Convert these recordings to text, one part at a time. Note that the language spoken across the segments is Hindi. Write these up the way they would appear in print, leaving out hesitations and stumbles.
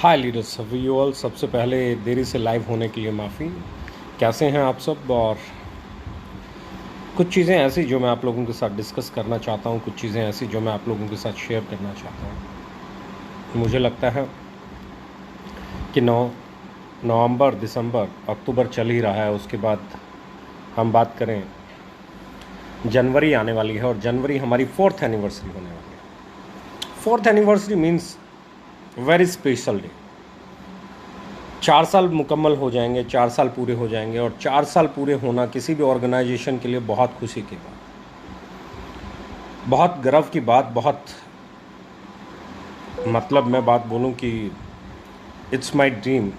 हाय लीडर्स व्यूअल, सबसे पहले देरी से लाइव होने के लिए माफ़ी। कैसे हैं आप सब? और कुछ चीज़ें ऐसी जो मैं आप लोगों के साथ डिस्कस करना चाहता हूं, कुछ चीज़ें ऐसी जो मैं आप लोगों के साथ शेयर करना चाहता हूं। मुझे लगता है कि नवंबर, दिसंबर, अक्टूबर चल ही रहा है। उसके बाद हम बात करें, जनवरी आने वाली है और जनवरी हमारी 4th एनिवर्सरी होने वाली है। 4th anniversary means very special day. 4 साल मुकम्मल हो जाएंगे, 4 साल पूरे हो जाएंगे और 4 साल पूरे होना किसी भी ऑर्गेनाइजेशन के लिए बहुत खुशी की बात, बहुत गर्व की बात, बहुत मतलब मैं बात बोलूं कि it's my dream.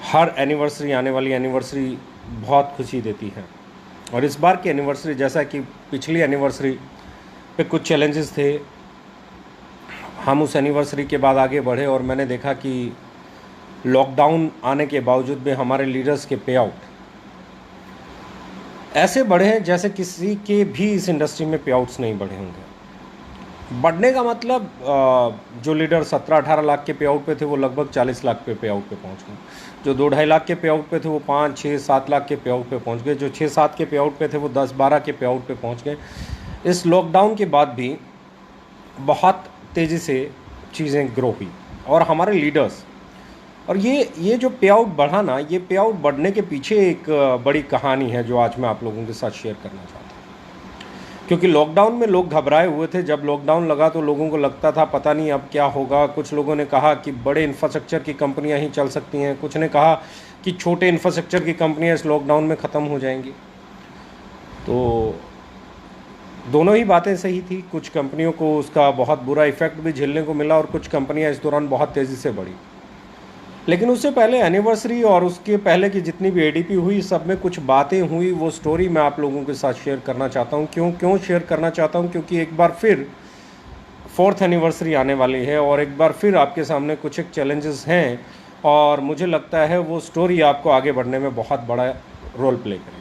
Her anniversary, आने वाली एनिवर्सरी बहुत खुशी देती है। और इस बार की एनिवर्सरी, जैसा कि पिछली एनिवर्सरी पे कुछ चैलेंजेस थे, हम उस एनिवर्सरी के बाद आगे बढ़े और मैंने देखा कि लॉकडाउन आने के बावजूद भी हमारे लीडर्स के पे आउट ऐसे बढ़े हैं जैसे किसी के भी इस इंडस्ट्री में पे आउट्स नहीं बढ़े होंगे। बढ़ने का मतलब जो लीडर 17-18 लाख के पे आउट पे थे वो लगभग 40 लाख पे आउट पे पहुंच गए। जो 2-2.5 लाख के पे आउट पे थे वो 5-6-7 लाख के पे आउट पे पहुंच गए। जो 6-7 के पे आउट पे थे वो 10-12 के पे आउट पे पहुंच गए। इस लॉकडाउन के बाद भी बहुत तेज़ी से चीज़ें ग्रो हुई और हमारे लीडर्स, और ये जो पे आउट बढ़ा ना, ये पे आउट बढ़ने के पीछे एक बड़ी कहानी है जो आज मैं आप लोगों के साथ शेयर करना चाहता हूँ। क्योंकि लॉकडाउन में लोग घबराए हुए थे। जब लॉकडाउन लगा तो लोगों को लगता था पता नहीं अब क्या होगा। कुछ लोगों ने कहा कि बड़े इंफ्रास्ट्रक्चर की कंपनियां ही चल सकती हैं, कुछ ने कहा कि छोटे इंफ्रास्ट्रक्चर की कंपनियां इस लॉकडाउन में ख़त्म हो जाएंगी। तो दोनों ही बातें सही थी। कुछ कंपनियों को उसका बहुत बुरा इफेक्ट भी झेलने को मिला और कुछ कंपनियां इस दौरान बहुत तेज़ी से बढ़ी। लेकिन उससे पहले एनिवर्सरी और उसके पहले की जितनी भी एडीपी हुई, सब में कुछ बातें हुई। वो स्टोरी मैं आप लोगों के साथ शेयर करना चाहता हूँ। क्यों शेयर करना चाहता हूँ? क्योंकि एक बार फिर 4th एनिवर्सरी आने वाली है और एक बार फिर आपके सामने कुछ एक चैलेंजेस हैं और मुझे लगता है वो स्टोरी आपको आगे बढ़ने में बहुत बड़ा रोल प्ले करेगी।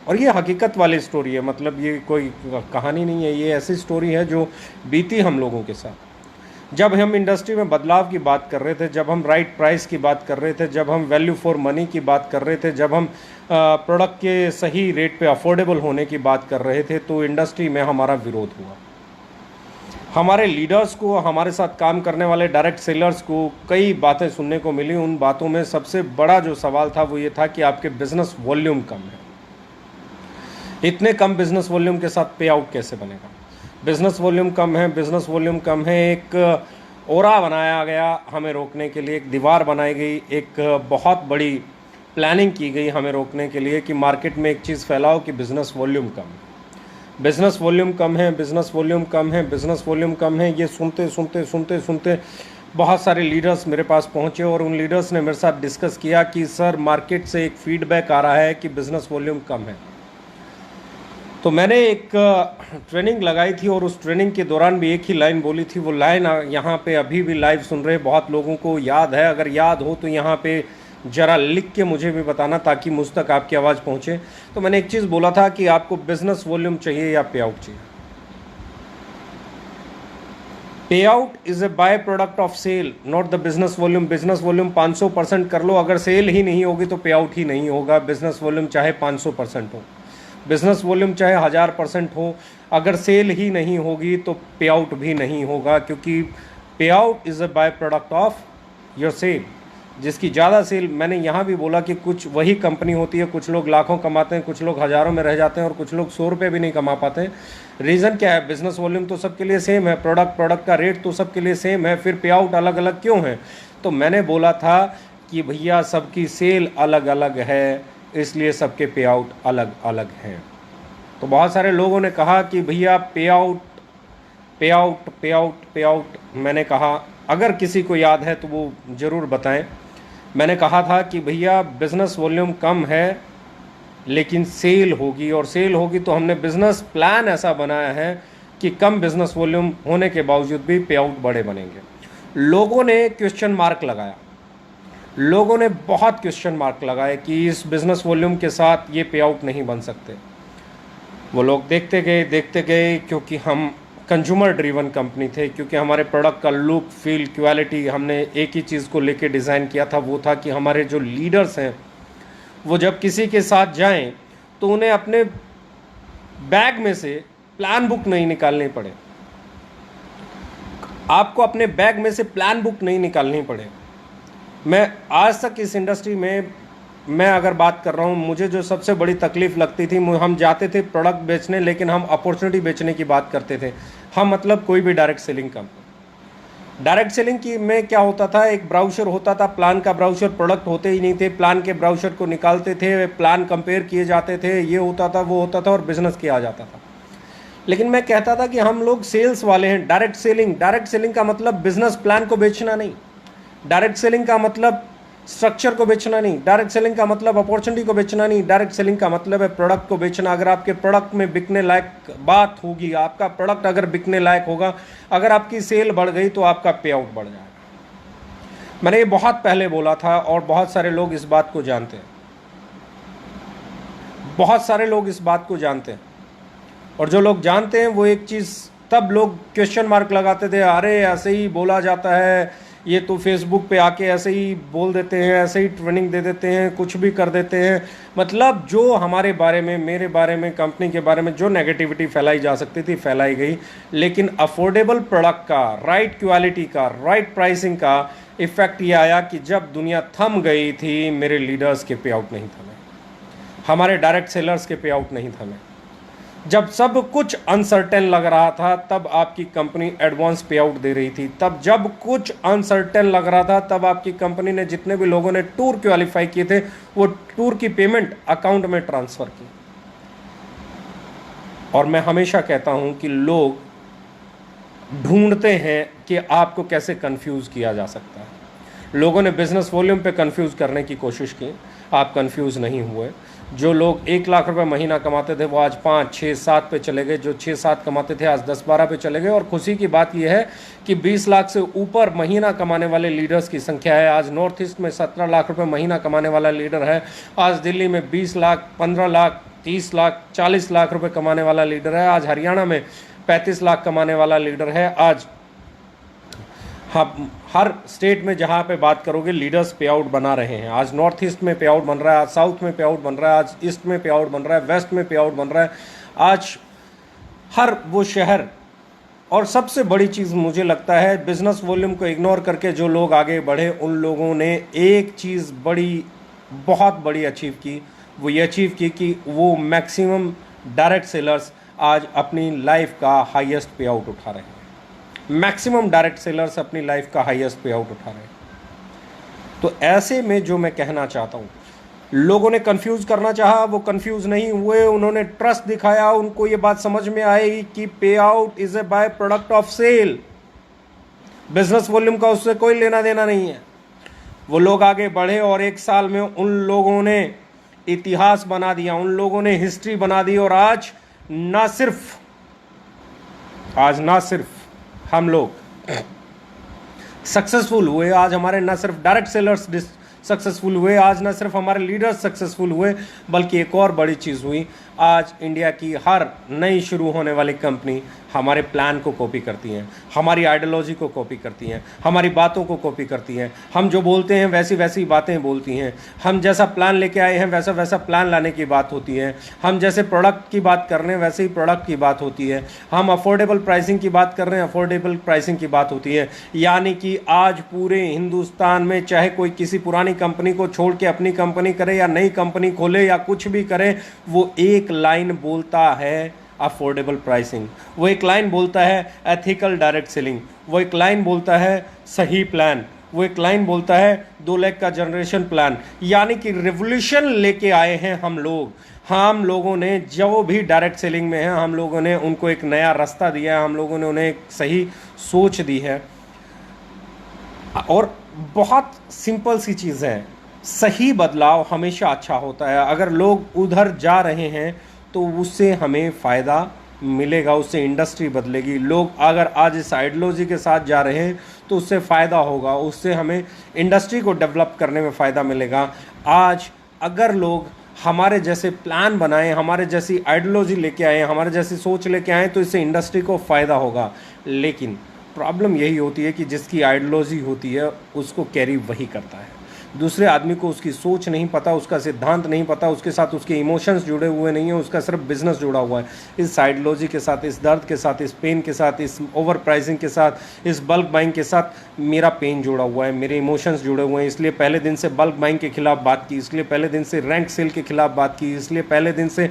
और ये हकीकत वाली स्टोरी है, मतलब ये कोई कहानी नहीं है। ये ऐसी स्टोरी है जो बीती हम लोगों के साथ। जब हम इंडस्ट्री में बदलाव की बात कर रहे थे, जब हम राइट प्राइस की बात कर रहे थे, जब हम वैल्यू फॉर मनी की बात कर रहे थे, जब हम प्रोडक्ट के सही रेट पे अफोर्डेबल होने की बात कर रहे थे, तो इंडस्ट्री में हमारा विरोध हुआ। हमारे लीडर्स को, हमारे साथ काम करने वाले डायरेक्ट सेलर्स को कई बातें सुनने को मिली। उन बातों में सबसे बड़ा जो सवाल था वो ये था कि आपके बिजनेस वॉल्यूम कम है। इतने कम बिजनेस वॉल्यूम के साथ पे आउट कैसे बनेगा? बिजनेस वॉल्यूम कम है, बिजनेस वॉल्यूम कम है। एक ओरा बनाया गया हमें रोकने के लिए, एक दीवार बनाई गई, एक बहुत बड़ी प्लानिंग की गई हमें रोकने के लिए कि मार्केट में एक चीज़ फैलाओ कि बिजनेस वॉल्यूम कम है, बिजनेस वॉल्यूम कम है, बिजनेस वॉल्यूम कम है, बिजनेस वॉल्यूम कम है। ये सुनते सुनते सुनते सुनते बहुत सारे लीडर्स मेरे पास पहुंचे और उन लीडर्स ने मेरे साथ डिस्कस किया कि सर, मार्केट से एक फीडबैक आ रहा है कि बिजनेस वॉल्यूम कम है। तो मैंने एक ट्रेनिंग लगाई थी और उस ट्रेनिंग के दौरान भी एक ही लाइन बोली थी। वो लाइन यहाँ पे अभी भी लाइव सुन रहे बहुत लोगों को याद है। अगर याद हो तो यहाँ पे ज़रा लिख के मुझे भी बताना ताकि मुझ तक आपकी आवाज़ पहुँचे। तो मैंने एक चीज़ बोला था कि आपको बिजनेस वॉल्यूम चाहिए या पे आउट चाहिए। Pay out is a by product of sale, not the business volume. Business volume 500% कर लो, अगर सेल ही नहीं होगी तो पे आउट ही नहीं होगा। बिजनेस वॉल्यूम चाहे 500% हो, बिजनेस वॉल्यूम चाहे 1000% हो, अगर सेल ही नहीं होगी तो पे आउट भी नहीं होगा। क्योंकि pay out is a by product of your sale. जिसकी ज़्यादा सेल, मैंने यहाँ भी बोला कि कुछ वही कंपनी होती है, कुछ लोग लाखों कमाते हैं, कुछ लोग हज़ारों में रह जाते हैं और कुछ लोग 100 रुपये भी नहीं कमा पाते हैं। रीज़न क्या है? बिजनेस वॉल्यूम तो सबके लिए सेम है, प्रोडक्ट का रेट तो सबके लिए सेम है, फिर पे आउट अलग अलग क्यों है? तो मैंने बोला था कि भैया सबकी सेल अलग अलग है, इसलिए सबके पे आउट अलग अलग हैं। तो बहुत सारे लोगों ने कहा कि भैया पे आउट पे आउट पे आउट पे आउट। मैंने कहा, अगर किसी को याद है तो वो ज़रूर बताएं। मैंने कहा था कि भैया बिज़नेस वॉल्यूम कम है लेकिन सेल होगी, और सेल होगी तो हमने बिज़नेस प्लान ऐसा बनाया है कि कम बिज़नेस वॉल्यूम होने के बावजूद भी पे आउट बड़े बनेंगे। लोगों ने क्वेश्चन मार्क लगाया, लोगों ने बहुत क्वेश्चन मार्क लगाए कि इस बिज़नेस वॉल्यूम के साथ ये पे आउट नहीं बन सकते। वो लोग देखते गए, क्योंकि हम कंज्यूमर ड्रिवन कंपनी थे, क्योंकि हमारे प्रोडक्ट का लुक, फील, क्वालिटी हमने एक ही चीज़ को लेके डिज़ाइन किया था, वो था कि हमारे जो लीडर्स हैं वो जब किसी के साथ जाएं तो उन्हें अपने बैग में से प्लान बुक नहीं निकालनी पड़े, आपको अपने बैग में से प्लान बुक नहीं निकालनी पड़े। मैं आज तक इस इंडस्ट्री में मैं अगर बात कर रहा हूँ, मुझे जो सबसे बड़ी तकलीफ़ लगती थी, हम जाते थे प्रोडक्ट बेचने, लेकिन हम अपॉर्चुनिटी बेचने की बात करते थे। हम मतलब कोई भी direct selling company, direct selling की में क्या होता था, एक ब्राउचर होता था, प्लान का ब्राउचर, प्रोडक्ट होते ही नहीं थे, प्लान के ब्राउचर को निकालते थे, प्लान कंपेयर किए जाते थे, ये होता था वो होता था और बिजनेस किया जाता था। लेकिन मैं कहता था कि हम लोग सेल्स वाले हैं, डायरेक्ट सेलिंग का मतलब बिजनेस प्लान को बेचना नहीं, डायरेक्ट सेलिंग का मतलब स्ट्रक्चर को बेचना नहीं, डायरेक्ट सेलिंग का मतलब अपॉर्चुनिटी को बेचना नहीं, डायरेक्ट सेलिंग का मतलब है प्रोडक्ट को बेचना। अगर आपके प्रोडक्ट में बिकने लायक बात होगी, आपका प्रोडक्ट अगर बिकने लायक होगा, अगर आपकी सेल बढ़ गई तो आपका पे आउट बढ़ जाएगा। मैंने ये बहुत पहले बोला था और बहुत सारे लोग इस बात को जानते हैं, बहुत सारे लोग इस बात को जानते हैं। और जो लोग जानते हैं वो एक चीज़, तब लोग क्वेश्चन मार्क लगाते थे, अरे ऐसे ही बोला जाता है, ये तो फेसबुक पे आके ऐसे ही बोल देते हैं, ऐसे ही ट्रेनिंग दे देते हैं, कुछ भी कर देते हैं। मतलब जो हमारे बारे में, मेरे बारे में, कंपनी के बारे में जो नेगेटिविटी फैलाई जा सकती थी फैलाई गई। लेकिन अफोर्डेबल प्रोडक्ट का, राइट क्वालिटी का, राइट प्राइसिंग का इफेक्ट ये आया कि जब दुनिया थम गई थी, मेरे लीडर्स के पे आउट नहीं थमे, हमारे डायरेक्ट सेलर्स के पे आउट नहीं थमे। जब सब कुछ अनसर्टेन लग रहा था तब आपकी कंपनी एडवांस पे आउट दे रही थी, तब जब कुछ अनसर्टेन लग रहा था तब आपकी कंपनी ने, जितने भी लोगों ने टूर क्वालिफाई किए थे, वो टूर की पेमेंट अकाउंट में ट्रांसफर की। और मैं हमेशा कहता हूं कि लोग ढूंढते हैं कि आपको कैसे कंफ्यूज किया जा सकता है। लोगों ने बिजनेस वॉल्यूम पे कंफ्यूज करने की कोशिश की, आप कंफ्यूज नहीं हुए। जो लोग 1 लाख रुपए महीना कमाते थे वो आज 5, 6, 7 पे चले गए, जो 6, 7 कमाते थे आज 10, 12 पे चले गए। और खुशी की बात यह है कि 20 लाख से ऊपर महीना कमाने वाले लीडर्स की संख्या है। आज नॉर्थ ईस्ट में 17 लाख रुपए महीना कमाने वाला लीडर है, आज दिल्ली में 20 लाख, 15 लाख, 30 लाख, 40 लाख रुपए कमाने वाला लीडर है, आज हरियाणा में 35 लाख कमाने वाला लीडर है। आज हर स्टेट में जहाँ पे बात करोगे लीडर्स पे आउट बना रहे हैं। आज नॉर्थ ईस्ट में पे आउट बन रहा है, आज साउथ में पे आउट बन रहा है, आज ईस्ट में पे आउट बन रहा है, वेस्ट में पे आउट बन रहा है। आज हर वो शहर, और सबसे बड़ी चीज़ मुझे लगता है, बिजनेस वॉल्यूम को इग्नोर करके जो लोग आगे बढ़े उन लोगों ने एक चीज़ बहुत बड़ी अचीव की। वो ये अचीव की कि वो मैक्सिमम डायरेक्ट सेलर्स आज अपनी लाइफ का हाईएस्ट पे आउट उठा रहे हैं। मैक्सिमम डायरेक्ट सेलर्स अपनी लाइफ का हाईएस्ट पे आउट उठा रहे हैं। तो ऐसे में जो मैं कहना चाहता हूँ, लोगों ने कंफ्यूज करना चाहा, वो कंफ्यूज नहीं हुए, उन्होंने ट्रस्ट दिखाया, उनको ये बात समझ में आई कि pay out is a by product of sale, business volume का उससे कोई लेना देना नहीं है। वो लोग आगे बढ़े और 1 साल में उन लोगों ने इतिहास बना दिया, उन लोगों ने हिस्ट्री बना दी। और आज ना सिर्फ हम लोग सक्सेसफुल हुए, आज हमारे ना सिर्फ डायरेक्ट सेलर्स सक्सेसफुल हुए, आज ना सिर्फ हमारे लीडर्स सक्सेसफुल हुए, बल्कि एक और बड़ी चीज़ हुई, आज इंडिया की हर नई शुरू होने वाली कंपनी हमारे प्लान को कॉपी करती हैं, हमारी आइडियोलॉजी को कॉपी करती हैं, हमारी बातों को कॉपी करती हैं। हम जो बोलते हैं वैसी वैसी बातें बोलती हैं, हम जैसा प्लान लेके आए हैं वैसा वैसा प्लान लाने की बात होती है, हम जैसे प्रोडक्ट की बात कर रहे हैं वैसे ही प्रोडक्ट की बात होती है, हम अफोर्डेबल प्राइसिंग की बात कर रहे हैं अफोर्डेबल प्राइसिंग की बात होती है। यानी कि आज पूरे हिंदुस्तान में चाहे कोई किसी पुरानी कंपनी को छोड़ के अपनी कंपनी करे या नई कंपनी खोले या कुछ भी करे, वो एक लाइन बोलता है अफोर्डेबल प्राइसिंग, वो एक लाइन बोलता है एथिकल डायरेक्ट सेलिंग, वो एक लाइन बोलता है सही प्लान, वो एक लाइन बोलता है 2 लाख का जनरेशन प्लान। यानी कि रिवोल्यूशन लेके आए हैं हम लोग। हम लोगों ने जो भी डायरेक्ट सेलिंग में है, हम लोगों ने उनको एक नया रास्ता दिया है, हम लोगों ने उन्हें एक सही सोच दी है। और बहुत सिंपल सी चीज़ है, सही बदलाव हमेशा अच्छा होता है। अगर लोग उधर जा रहे हैं तो उससे हमें फ़ायदा मिलेगा, उससे इंडस्ट्री बदलेगी। लोग अगर आज इस आइडियोलॉजी के साथ जा रहे हैं तो उससे फ़ायदा होगा, उससे हमें इंडस्ट्री को डेवलप करने में फ़ायदा मिलेगा। आज अगर लोग हमारे जैसे प्लान बनाएं, हमारे जैसी आइडियोलॉजी लेके आए, हमारे जैसी सोच लेके आए, तो इससे इंडस्ट्री को फ़ायदा होगा। लेकिन प्रॉब्लम यही होती है कि जिसकी आइडियोलॉजी होती है उसको कैरी वही करता है, दूसरे आदमी को उसकी सोच नहीं पता, उसका सिद्धांत नहीं पता, उसके साथ उसके इमोशंस जुड़े हुए नहीं हैं, उसका सिर्फ बिजनेस जुड़ा हुआ है। इस आइडियोलॉजी के साथ, इस दर्द के साथ, इस पेन के साथ, इस ओवर प्राइसिंग के साथ, इस बल्क बाइंग के साथ मेरा पेन जुड़ा हुआ है, मेरे इमोशंस जुड़े हुए हैं। इसलिए पहले दिन से बल्क बाइंग के खिलाफ बात की, इसलिए पहले दिन से रैंक सेल के खिलाफ बात की, इसलिए पहले दिन से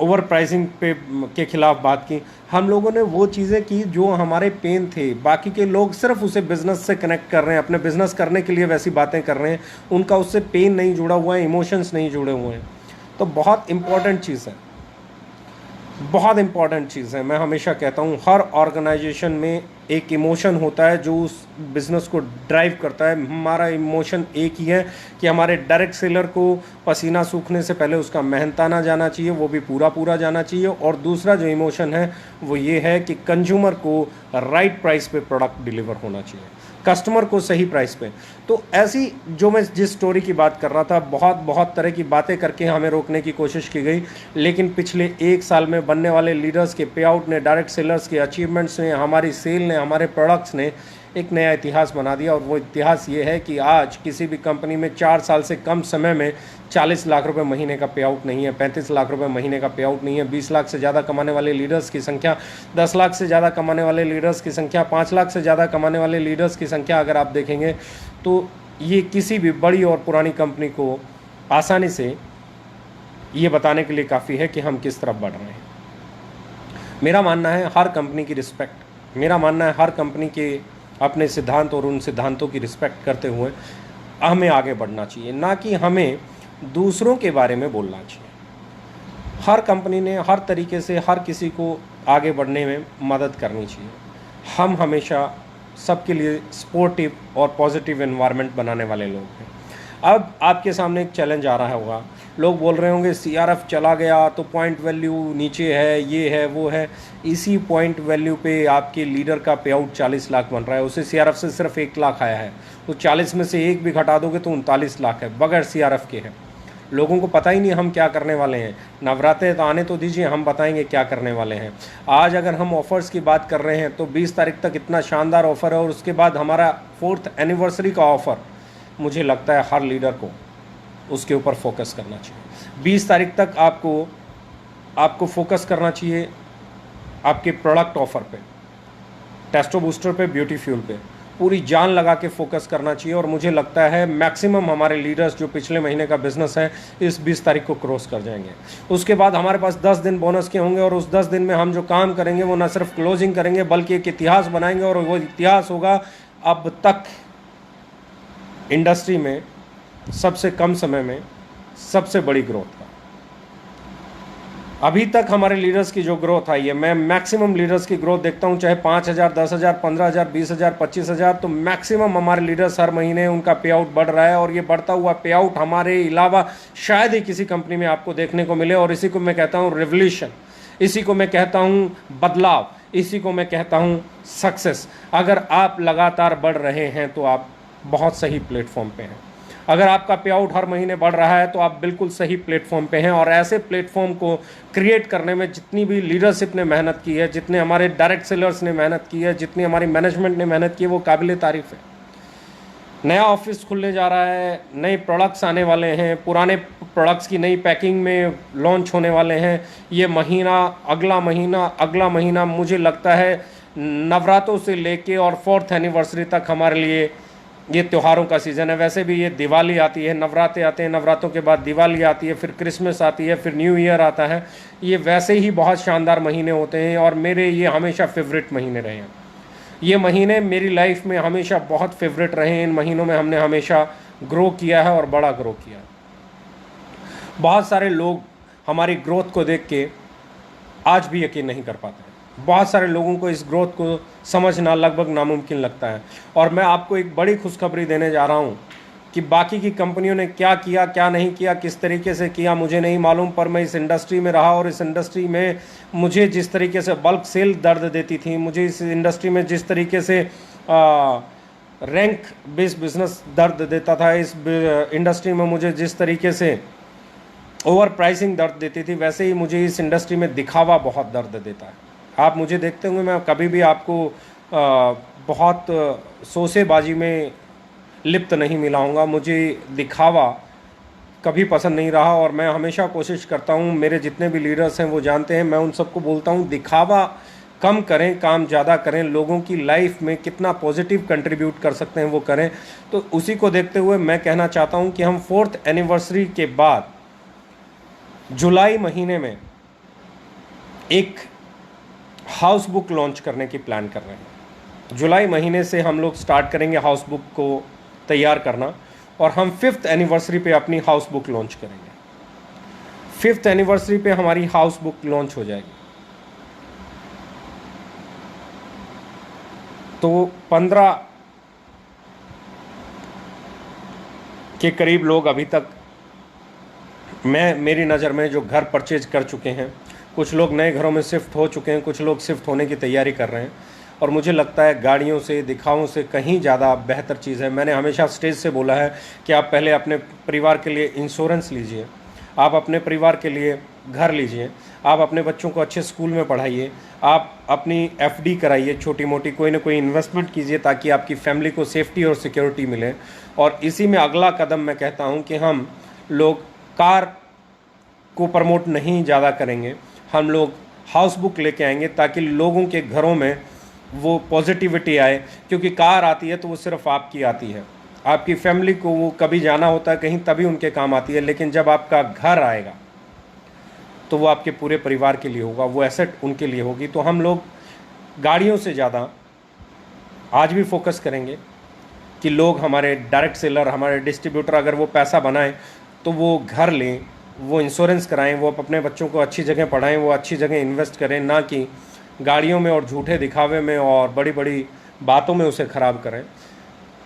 ओवर प्राइसिंग पे के खिलाफ बात की। हम लोगों ने वो चीज़ें की जो हमारे पेन थे। बाकी के लोग सिर्फ उसे बिज़नेस से कनेक्ट कर रहे हैं, अपने बिज़नेस करने के लिए वैसी बातें कर रहे हैं, उनका उससे पेन नहीं जुड़ा हुआ है, इमोशंस नहीं जुड़े हुए हैं। तो बहुत इम्पॉर्टेंट चीज़ है, बहुत इम्पॉर्टेंट चीज़ है। मैं हमेशा कहता हूँ हर ऑर्गेनाइजेशन में एक इमोशन होता है जो उस बिज़नेस को ड्राइव करता है। हमारा इमोशन एक ही है कि हमारे डायरेक्ट सेलर को पसीना सूखने से पहले उसका मेहनताना जाना चाहिए, वो भी पूरा पूरा जाना चाहिए। और दूसरा जो इमोशन है वो ये है कि कंज्यूमर को राइट प्राइस पे प्रोडक्ट डिलीवर होना चाहिए, कस्टमर को सही प्राइस पे। तो ऐसी जो मैं जिस स्टोरी की बात कर रहा था, बहुत तरह की बातें करके हमें रोकने की कोशिश की गई, लेकिन पिछले 1 साल में बनने वाले लीडर्स के पे आउट ने, डायरेक्ट सेलर्स के अचीवमेंट्स ने, हमारी सेल ने, हमारे प्रोडक्ट्स ने एक नया इतिहास बना दिया। और वो इतिहास ये है कि आज किसी भी कंपनी में 4 साल से कम समय में 40 लाख रुपए महीने का पे आउट नहीं है, 35 लाख रुपए महीने का पे आउट नहीं है। 20 लाख से ज़्यादा कमाने वाले लीडर्स की संख्या, 10 लाख से ज़्यादा कमाने वाले लीडर्स की संख्या, 5 लाख से ज़्यादा कमाने वाले लीडर्स की संख्या अगर आप देखेंगे तो ये किसी भी बड़ी और पुरानी कंपनी को आसानी से ये बताने के लिए काफ़ी है कि हम किस तरफ बढ़ रहे हैं। मेरा मानना है हर कंपनी की रिस्पेक्ट, मेरा मानना है हर कंपनी के अपने सिद्धांत और उन सिद्धांतों की रिस्पेक्ट करते हुए हमें आगे बढ़ना चाहिए, ना कि हमें दूसरों के बारे में बोलना चाहिए। हर कंपनी ने हर तरीके से हर किसी को आगे बढ़ने में मदद करनी चाहिए। हम हमेशा सबके लिए सपोर्टिव और पॉजिटिव एनवायरनमेंट बनाने वाले लोग हैं। अब आपके सामने एक चैलेंज आ रहा होगा, लोग बोल रहे होंगे CRF चला गया तो पॉइंट वैल्यू नीचे है, ये है वो है। इसी पॉइंट वैल्यू पे आपके लीडर का पे आउट 40 लाख बन रहा है, उसे CRF से सिर्फ 1 लाख आया है, तो 40 में से 1 भी घटा दोगे तो 39 लाख है, बगैर CRF के है। लोगों को पता ही नहीं हम क्या करने वाले हैं। नवरात्रे तो आने तो दीजिए, हम बताएंगे क्या करने वाले हैं। आज अगर हम ऑफ़र्स की बात कर रहे हैं तो 20 तारीख तक इतना शानदार ऑफ़र है, और उसके बाद हमारा 4th एनिवर्सरी का ऑफ़र। मुझे लगता है हर लीडर को उसके ऊपर फोकस करना चाहिए। 20 तारीख तक आपको फोकस करना चाहिए आपके प्रोडक्ट ऑफ़र पे, टेस्टो बूस्टर पे, ब्यूटी फ्यूल पे पूरी जान लगा के फोकस करना चाहिए। और मुझे लगता है मैक्सिमम हमारे लीडर्स जो पिछले महीने का बिजनेस है इस 20 तारीख को क्रॉस कर जाएंगे। उसके बाद हमारे पास 10 दिन बोनस के होंगे, और उस 10 दिन में हम जो काम करेंगे वो ना सिर्फ क्लोजिंग करेंगे बल्कि एक इतिहास बनाएंगे। और वो इतिहास होगा अब तक इंडस्ट्री में सबसे कम समय में सबसे बड़ी ग्रोथ का। अभी तक हमारे लीडर्स की जो ग्रोथ आई है, मैं मैक्सिमम लीडर्स की ग्रोथ देखता हूं, चाहे 5,000, 10,000, 15,000, 20,000, 25,000, तो मैक्सिमम हमारे लीडर्स हर महीने उनका पे आउट बढ़ रहा है। और ये बढ़ता हुआ पे आउट हमारे अलावा शायद ही किसी कंपनी में आपको देखने को मिले। और इसी को मैं कहता हूँ रिवोल्यूशन, इसी को मैं कहता हूँ बदलाव, इसी को मैं कहता हूँ सक्सेस। अगर आप लगातार बढ़ रहे हैं तो आप बहुत सही प्लेटफॉर्म पे हैं। अगर आपका पे आउट हर महीने बढ़ रहा है तो आप बिल्कुल सही प्लेटफॉर्म पे हैं। और ऐसे प्लेटफॉर्म को क्रिएट करने में जितनी भी लीडरशिप ने मेहनत की है, जितने हमारे डायरेक्ट सेलर्स ने मेहनत की है, जितनी हमारी मैनेजमेंट ने मेहनत की है, वो काबिल तारीफ़ है। नया ऑफिस खुलने जा रहा है, नए प्रोडक्ट्स आने वाले हैं, पुराने प्रोडक्ट्स की नई पैकिंग में लॉन्च होने वाले हैं। ये महीना, अगला महीना मुझे लगता है नवरात्रों से लेके और 4th एनिवर्सरी तक हमारे लिए ये त्योहारों का सीज़न है। वैसे भी ये दिवाली आती है, नवरात्रे आते हैं, नवरात्रों के बाद दिवाली आती है, फिर क्रिसमस आती है, फिर न्यू ईयर आता है। ये वैसे ही बहुत शानदार महीने होते हैं और मेरे ये हमेशा फेवरेट महीने रहे हैं। ये महीने मेरी लाइफ में हमेशा बहुत फेवरेट रहे हैं। इन महीनों में हमने हमेशा ग्रो किया है और बड़ा ग्रो किया है। बहुत सारे लोग हमारी ग्रोथ को देख के आज भी यकीन नहीं कर पाते हैं। बहुत सारे लोगों को इस ग्रोथ को समझना लगभग नामुमकिन लगता है। और मैं आपको एक बड़ी खुशखबरी देने जा रहा हूँ कि बाकी की कंपनियों ने क्या किया, क्या नहीं किया, किस तरीके से किया मुझे नहीं मालूम, पर मैं इस इंडस्ट्री में रहा और इस इंडस्ट्री में मुझे जिस तरीके से बल्क सेल दर्द देती थी, मुझे इस इंडस्ट्री में जिस तरीके से रैंक बेस्ड बिजनेस दर्द देता था, इस इंडस्ट्री में मुझे जिस तरीके से ओवर प्राइसिंग दर्द देती थी, वैसे ही मुझे इस इंडस्ट्री में दिखावा बहुत दर्द देता है। आप मुझे देखते होंगे, मैं कभी भी आपको बहुत सोसेबाजी में लिप्त नहीं मिलाऊंगा। मुझे दिखावा कभी पसंद नहीं रहा और मैं हमेशा कोशिश करता हूँ, मेरे जितने भी लीडर्स हैं वो जानते हैं, मैं उन सबको बोलता हूँ दिखावा कम करें, काम ज़्यादा करें, लोगों की लाइफ में कितना पॉजिटिव कंट्रीब्यूट कर सकते हैं वो करें। तो उसी को देखते हुए मैं कहना चाहता हूँ कि हम 4th एनिवर्सरी के बाद जुलाई महीने में एक हाउस बुक लॉन्च करने की प्लान कर रहे हैं। जुलाई महीने से हम लोग स्टार्ट करेंगे हाउस बुक को तैयार करना और हम 5th एनिवर्सरी पे अपनी हाउस बुक लॉन्च करेंगे। 5th एनिवर्सरी पे हमारी हाउस बुक लॉन्च हो जाएगी। तो 15 के करीब लोग अभी तक मेरी नज़र में जो घर परचेज कर चुके हैं, कुछ लोग नए घरों में शिफ्ट हो चुके हैं, कुछ लोग शिफ्ट होने की तैयारी कर रहे हैं। और मुझे लगता है गाड़ियों से, दिखावों से कहीं ज़्यादा बेहतर चीज़ है। मैंने हमेशा स्टेज से बोला है कि आप पहले अपने परिवार के लिए इंश्योरेंस लीजिए, आप अपने परिवार के लिए घर लीजिए, आप अपने बच्चों को अच्छे स्कूल में पढ़ाइए, आप अपनी FD कराइए, छोटी मोटी कोई ना कोई इन्वेस्टमेंट कीजिए ताकि आपकी फैमिली को सेफ्टी और सिक्योरिटी मिले। और इसी में अगला कदम मैं कहता हूँ कि हम लोग कार को प्रमोट नहीं ज़्यादा करेंगे, हम लोग हाउस बुक लेके आएंगे ताकि लोगों के घरों में वो पॉजिटिविटी आए। क्योंकि कार आती है तो वो सिर्फ आपकी आती है, आपकी फैमिली को वो कभी जाना होता है कहीं तभी उनके काम आती है, लेकिन जब आपका घर आएगा तो वो आपके पूरे परिवार के लिए होगा, वो एसेट उनके लिए होगी। तो हम लोग गाड़ियों से ज़्यादा आज भी फोकस करेंगे कि लोग हमारे डायरेक्ट सेलर, हमारे डिस्ट्रीब्यूटर अगर वो पैसा बनाएं तो वो घर लें, वो इंश्योरेंस कराएं, वो अपने बच्चों को अच्छी जगह पढ़ाएं, वो अच्छी जगह इन्वेस्ट करें, ना कि गाड़ियों में और झूठे दिखावे में और बड़ी बड़ी बातों में उसे ख़राब करें।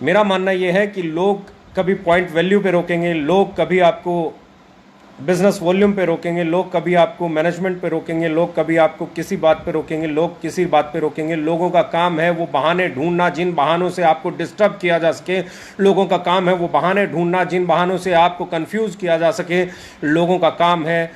मेरा मानना ये है कि लोग कभी पॉइंट वैल्यू पे रोकेंगे, लोग कभी आपको बिजनेस वॉल्यूम पे रोकेंगे, लोग कभी आपको मैनेजमेंट पे रोकेंगे, लोग कभी आपको किसी बात पे रोकेंगे, लोग किसी बात पे रोकेंगे। लोगों का काम है वो बहाने ढूंढना जिन बहानों से आपको डिस्टर्ब किया जा सके, लोगों का काम है वो बहाने ढूंढना जिन बहानों से आपको कंफ्यूज किया जा सके। लोगों का काम है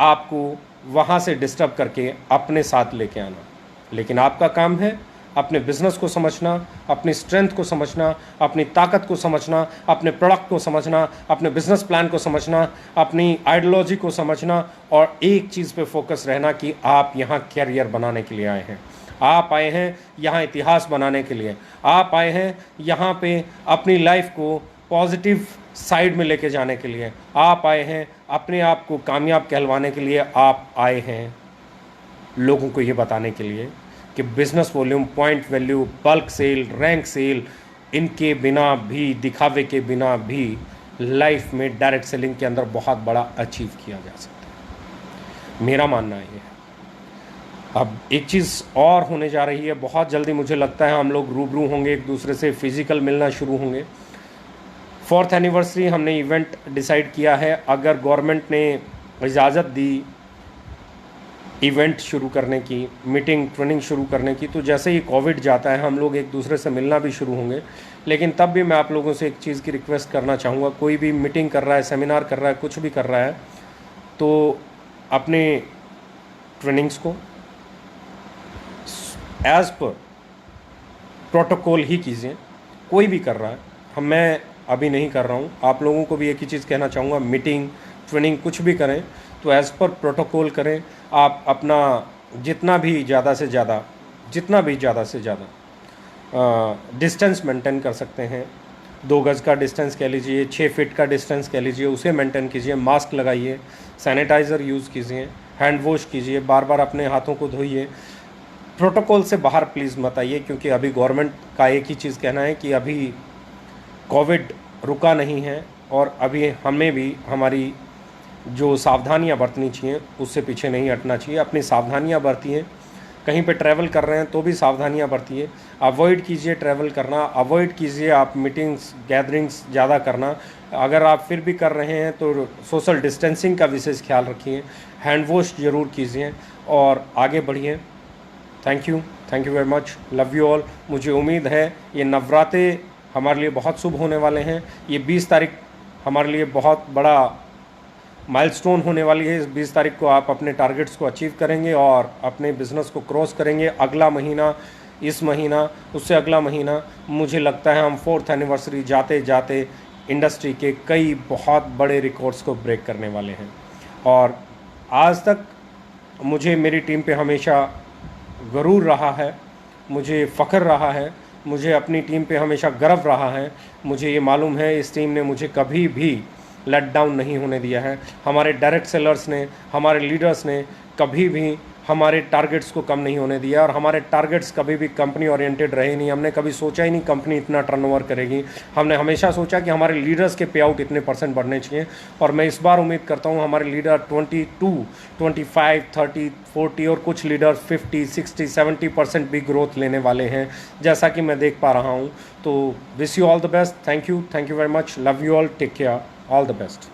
आपको वहाँ से डिस्टर्ब करके अपने साथ लेके आना, लेकिन आपका काम है अपने बिजनेस को समझना, अपनी स्ट्रेंथ को समझना, अपनी ताकत को समझना, अपने प्रोडक्ट को समझना, अपने बिजनेस प्लान को समझना, अपनी आइडियोलॉजी को समझना और एक चीज़ पे फोकस रहना कि आप यहाँ कैरियर बनाने के लिए आए हैं, आप आए हैं यहाँ इतिहास बनाने के लिए, आप आए हैं यहाँ पे अपनी लाइफ को पॉजिटिव साइड में लेके जाने के लिए, आप आए हैं अपने आप को कामयाब कहलवाने के लिए, आप आए हैं लोगों को ये बताने के लिए कि business volume, point value, bulk sale, rank sale, इनके बिना भी, दिखावे के बिना भी लाइफ में डायरेक्ट सेलिंग के अंदर बहुत बड़ा अचीव किया जा सकता है। मेरा मानना ये है। अब एक चीज़ और होने जा रही है, बहुत जल्दी मुझे लगता है हम लोग रूबरू होंगे, एक दूसरे से फिजिकल मिलना शुरू होंगे। 4th एनिवर्सरी हमने इवेंट डिसाइड किया है। अगर गवर्नमेंट ने इजाज़त दी इवेंट शुरू करने की, मीटिंग ट्रेनिंग शुरू करने की, तो जैसे ही कोविड जाता है हम लोग एक दूसरे से मिलना भी शुरू होंगे। लेकिन तब भी मैं आप लोगों से एक चीज़ की रिक्वेस्ट करना चाहूँगा, कोई भी मीटिंग कर रहा है, सेमिनार कर रहा है, कुछ भी कर रहा है, तो अपने ट्रेनिंग्स को एज पर प्रोटोकॉल ही कीजिए। कोई भी कर रहा है, मैं अभी नहीं कर रहा हूँ, आप लोगों को भी एक ही चीज़ कहना चाहूँगा, मीटिंग ट्रेनिंग कुछ भी करें तो एज़ पर प्रोटोकॉल करें। आप अपना जितना भी ज़्यादा से ज़्यादा डिस्टेंस मेंटेन कर सकते हैं, 2 गज़ का डिस्टेंस कह लीजिए, 6 फीट का डिस्टेंस कह लीजिए, उसे मेंटेन कीजिए। मास्क लगाइए, सैनिटाइज़र यूज़ कीजिए, हैंड वॉश कीजिए, बार बार अपने हाथों को धोइए। प्रोटोकॉल से बाहर प्लीज़ मत आइए, क्योंकि अभी गवर्नमेंट का एक ही चीज़ कहना है कि अभी कोविड रुका नहीं है और अभी हमें भी हमारी जो सावधानियां बरतनी चाहिए उससे पीछे नहीं हटना चाहिए। अपनी सावधानियां बरतिए, कहीं पे ट्रैवल कर रहे हैं तो भी सावधानियां बरतिए, अवॉइड कीजिए ट्रैवल करना, अवॉइड कीजिए आप मीटिंग्स गैदरिंग्स ज़्यादा करना। अगर आप फिर भी कर रहे हैं तो सोशल डिस्टेंसिंग का विशेष ख्याल रखिए, हैंड वॉश ज़रूर कीजिए और आगे बढ़िए। Thank you very much, love you all. मुझे उम्मीद है ये नवरात्रे हमारे लिए बहुत शुभ होने वाले हैं। ये 20 तारीख हमारे लिए बहुत बड़ा माइलस्टोन होने वाली है। इस 20 तारीख को आप अपने टारगेट्स को अचीव करेंगे और अपने बिज़नेस को क्रॉस करेंगे। अगला महीना, इस महीना, उससे अगला महीना, मुझे लगता है हम 4th एनिवर्सरी जाते जाते इंडस्ट्री के कई बहुत बड़े रिकॉर्ड्स को ब्रेक करने वाले हैं। और आज तक मुझे मेरी टीम पे हमेशा गरूर रहा है, मुझे फ़ख्र रहा है, मुझे अपनी टीम पे हमेशा गर्व रहा है। मुझे ये मालूम है इस टीम ने मुझे कभी भी लेट डाउन नहीं होने दिया है। हमारे डायरेक्ट सेलर्स ने, हमारे लीडर्स ने कभी भी हमारे टारगेट्स को कम नहीं होने दिया और हमारे टारगेट्स कभी भी कंपनी ओरिएंटेड रहे नहीं। हमने कभी सोचा ही नहीं कंपनी इतना टर्नओवर करेगी। हमने हमेशा सोचा कि हमारे लीडर्स के पे आउट इतने % बढ़ने चाहिए और मैं इस बार उम्मीद करता हूँ हमारे लीडर 22, 25, 30, 40 और कुछ लीडर 50, 60, 70% भी ग्रोथ लेने वाले हैं, जैसा कि मैं देख पा रहा हूँ। तो wish you all the best. Thank you very much. Love you all. Take care. All the best.